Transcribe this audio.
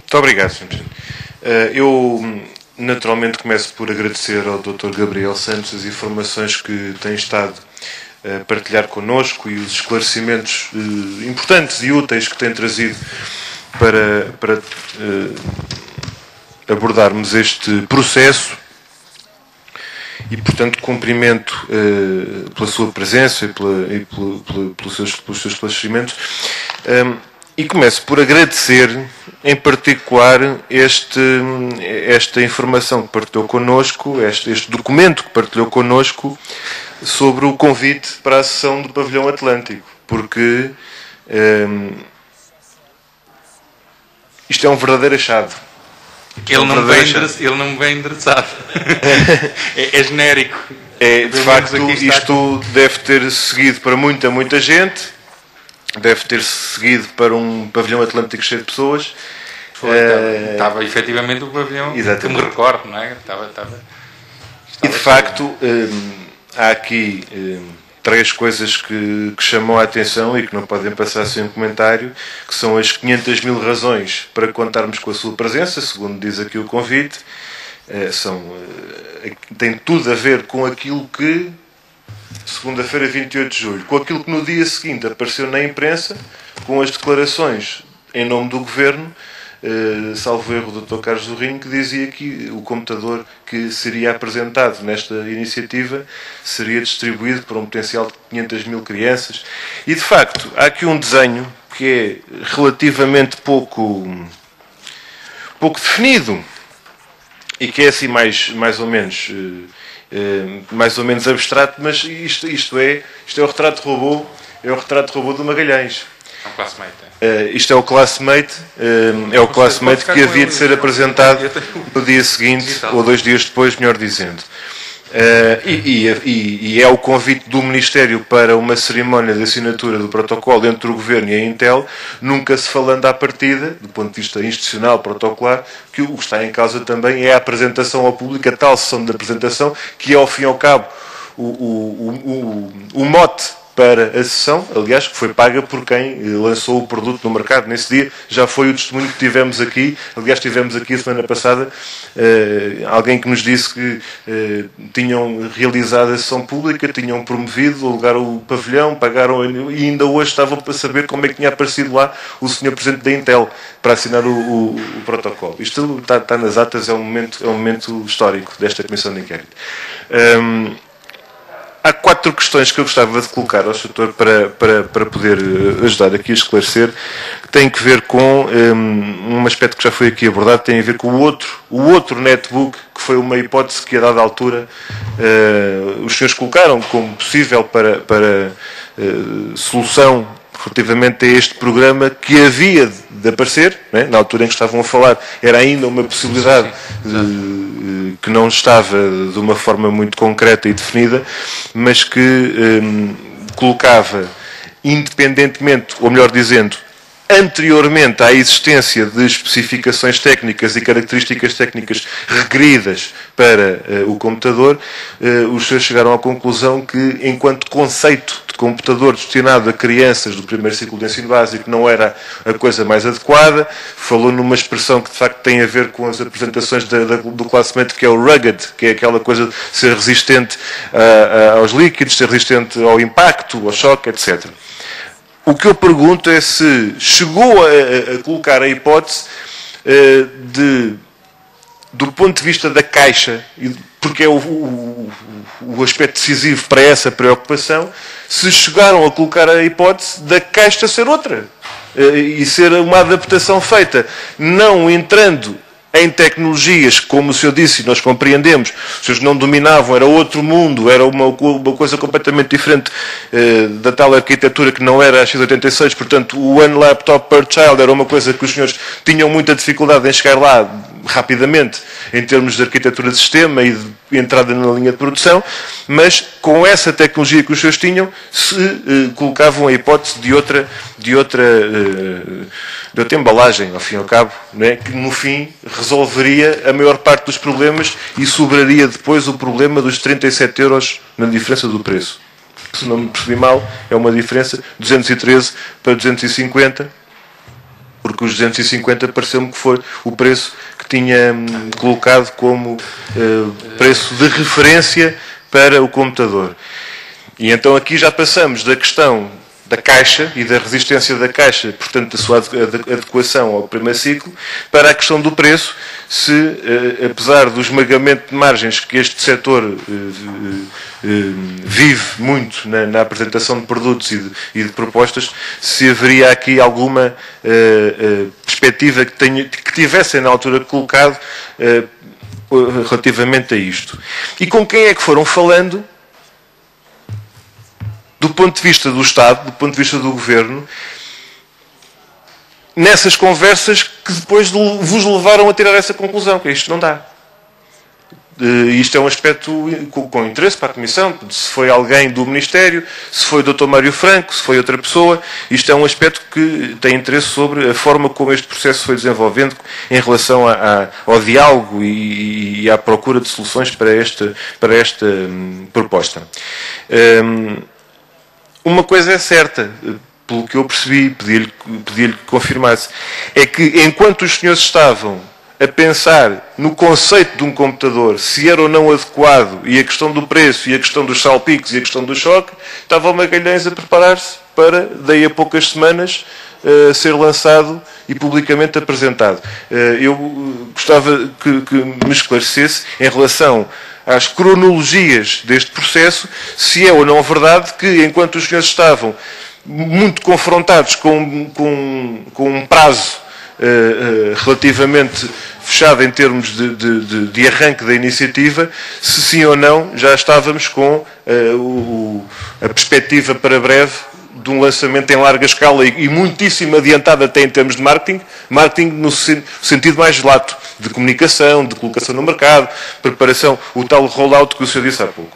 Muito obrigado, Sr. Presidente. Eu, naturalmente, começo por agradecer ao Dr. Gabriel Santos as informações que tem estado a partilhar connosco e os esclarecimentos importantes e úteis que tem trazido para abordarmos este processo e, portanto, cumprimento pela sua presença e pelos seus esclarecimentos. E começo por agradecer, em particular, esta informação que partilhou connosco, este documento que partilhou connosco sobre o convite para a sessão do Pavilhão Atlântico, porque isto é um verdadeiro achado. Ele não me vem endereçado. é genérico. De facto, isto deve ter seguido para muita gente. Deve ter seguido para um pavilhão atlântico cheio de pessoas. Estava efetivamente o pavilhão, exatamente, que me recordo, não é? Estava e de facto, há aqui três coisas que chamam a atenção e que não podem passar sem um comentário, que são as 500.000 razões para contarmos com a sua presença, segundo diz aqui o convite. Tem tudo a ver com aquilo que, segunda-feira, 28 de julho, com aquilo que no dia seguinte apareceu na imprensa, com as declarações em nome do Governo, salvo erro do Dr. Carlos do Rinho, que dizia que o computador que seria apresentado nesta iniciativa seria distribuído para um potencial de 500.000 crianças. E, de facto, há aqui um desenho que é relativamente pouco definido e que é assim mais ou menos abstrato, mas isto é o retrato robô do Magalhães. É um classmate. Isto é o classmate, que havia de ser apresentado no dia seguinte, ou 2 dias depois, melhor dizendo. E é o convite do Ministério para uma cerimónia de assinatura do protocolo entre o Governo e a Intel, nunca se falando à partida, do ponto de vista institucional, protocolar, que o que está em causa também é a apresentação ao público, a tal sessão de apresentação, que é, ao fim e ao cabo, o mote para a sessão, aliás, que foi paga por quem lançou o produto no mercado. Nesse dia já foi o testemunho que tivemos aqui. Aliás, tivemos aqui a semana passada alguém que nos disse que tinham realizado a sessão pública, tinham promovido, alugaram o pavilhão, pagaram, e ainda hoje estavam para saber como é que tinha aparecido lá o Sr. Presidente da Intel para assinar o protocolo. Isto está nas atas, é um momento histórico desta Comissão de Inquérito. Há 4 questões que eu gostava de colocar ao setor para poder ajudar aqui a esclarecer, que têm que ver com um aspecto que já foi aqui abordado, tem a ver com o outro netbook, que foi uma hipótese que, a dada altura, os senhores colocaram como possível para solução relativamente a este programa, que havia de aparecer, né? Na altura em que estavam a falar, era ainda uma possibilidade que não estava de uma forma muito concreta e definida, mas que colocava, independentemente, ou melhor dizendo, anteriormente à existência de especificações técnicas e características técnicas requeridas para o computador, os senhores chegaram à conclusão que, enquanto conceito de computador destinado a crianças do primeiro ciclo de ensino básico, não era a coisa mais adequada. Falou numa expressão que, de facto, tem a ver com as apresentações do classmate, que é o rugged, que é aquela coisa de ser resistente aos líquidos, ser resistente ao impacto, ao choque, etc. O que eu pergunto é se chegou a colocar a hipótese do ponto de vista da caixa, porque é o aspecto decisivo para essa preocupação, se chegaram a colocar a hipótese da caixa ser outra e ser uma adaptação feita, não entrando em tecnologias, como o senhor disse, nós compreendemos, os senhores não dominavam, era outro mundo, era uma coisa completamente diferente da tal arquitetura que não era a x86, portanto, o One Laptop per Child era uma coisa que os senhores tinham muita dificuldade em chegar lá rapidamente, em termos de arquitetura de sistema e de entrada na linha de produção, mas com essa tecnologia que os senhores tinham, se colocavam a hipótese de outra embalagem, ao fim e ao cabo, não é? Que no fim resolveria a maior parte dos problemas e sobraria depois o problema dos 37 euros na diferença do preço. Se não me percebi mal, é uma diferença de 213 para 250, porque os 250 pareceu-me que foi o preço que tinha colocado como preço de referência para o computador. E então aqui já passamos da questão da caixa e da resistência da caixa, portanto da sua adequação ao primeiro ciclo, para a questão do preço, se apesar do esmagamento de margens que este setor vive muito na apresentação de produtos e de propostas, se haveria aqui alguma perspectiva que tivessem na altura colocado relativamente a isto. E com quem é que foram falando do ponto de vista do Estado, do ponto de vista do Governo, nessas conversas que depois vos levaram a tirar essa conclusão, que isto não dá. Isto é um aspecto com interesse para a Comissão, se foi alguém do Ministério, se foi o Dr. Mário Franco, se foi outra pessoa, isto é um aspecto que tem interesse sobre a forma como este processo foi desenvolvendo em relação ao diálogo e à procura de soluções para esta proposta. Uma coisa é certa, pelo que eu percebi, pedi-lhe que confirmasse, é que enquanto os senhores estavam a pensar no conceito de um computador, se era ou não adequado, e a questão do preço, e a questão dos salpicos, e a questão do choque, estava o Magalhães a preparar-se para, daí a poucas semanas, ser lançado e publicamente apresentado. Eu gostava que me esclarecesse em relação às cronologias deste processo, se é ou não verdade que, enquanto os senhores estavam muito confrontados com um prazo relativamente fechado em termos de arranque da iniciativa, se sim ou não já estávamos com a perspectiva para breve de um lançamento em larga escala e muitíssimo adiantado até em termos de marketing no sentido mais lato, de comunicação, de colocação no mercado, preparação, o tal rollout que o senhor disse há pouco.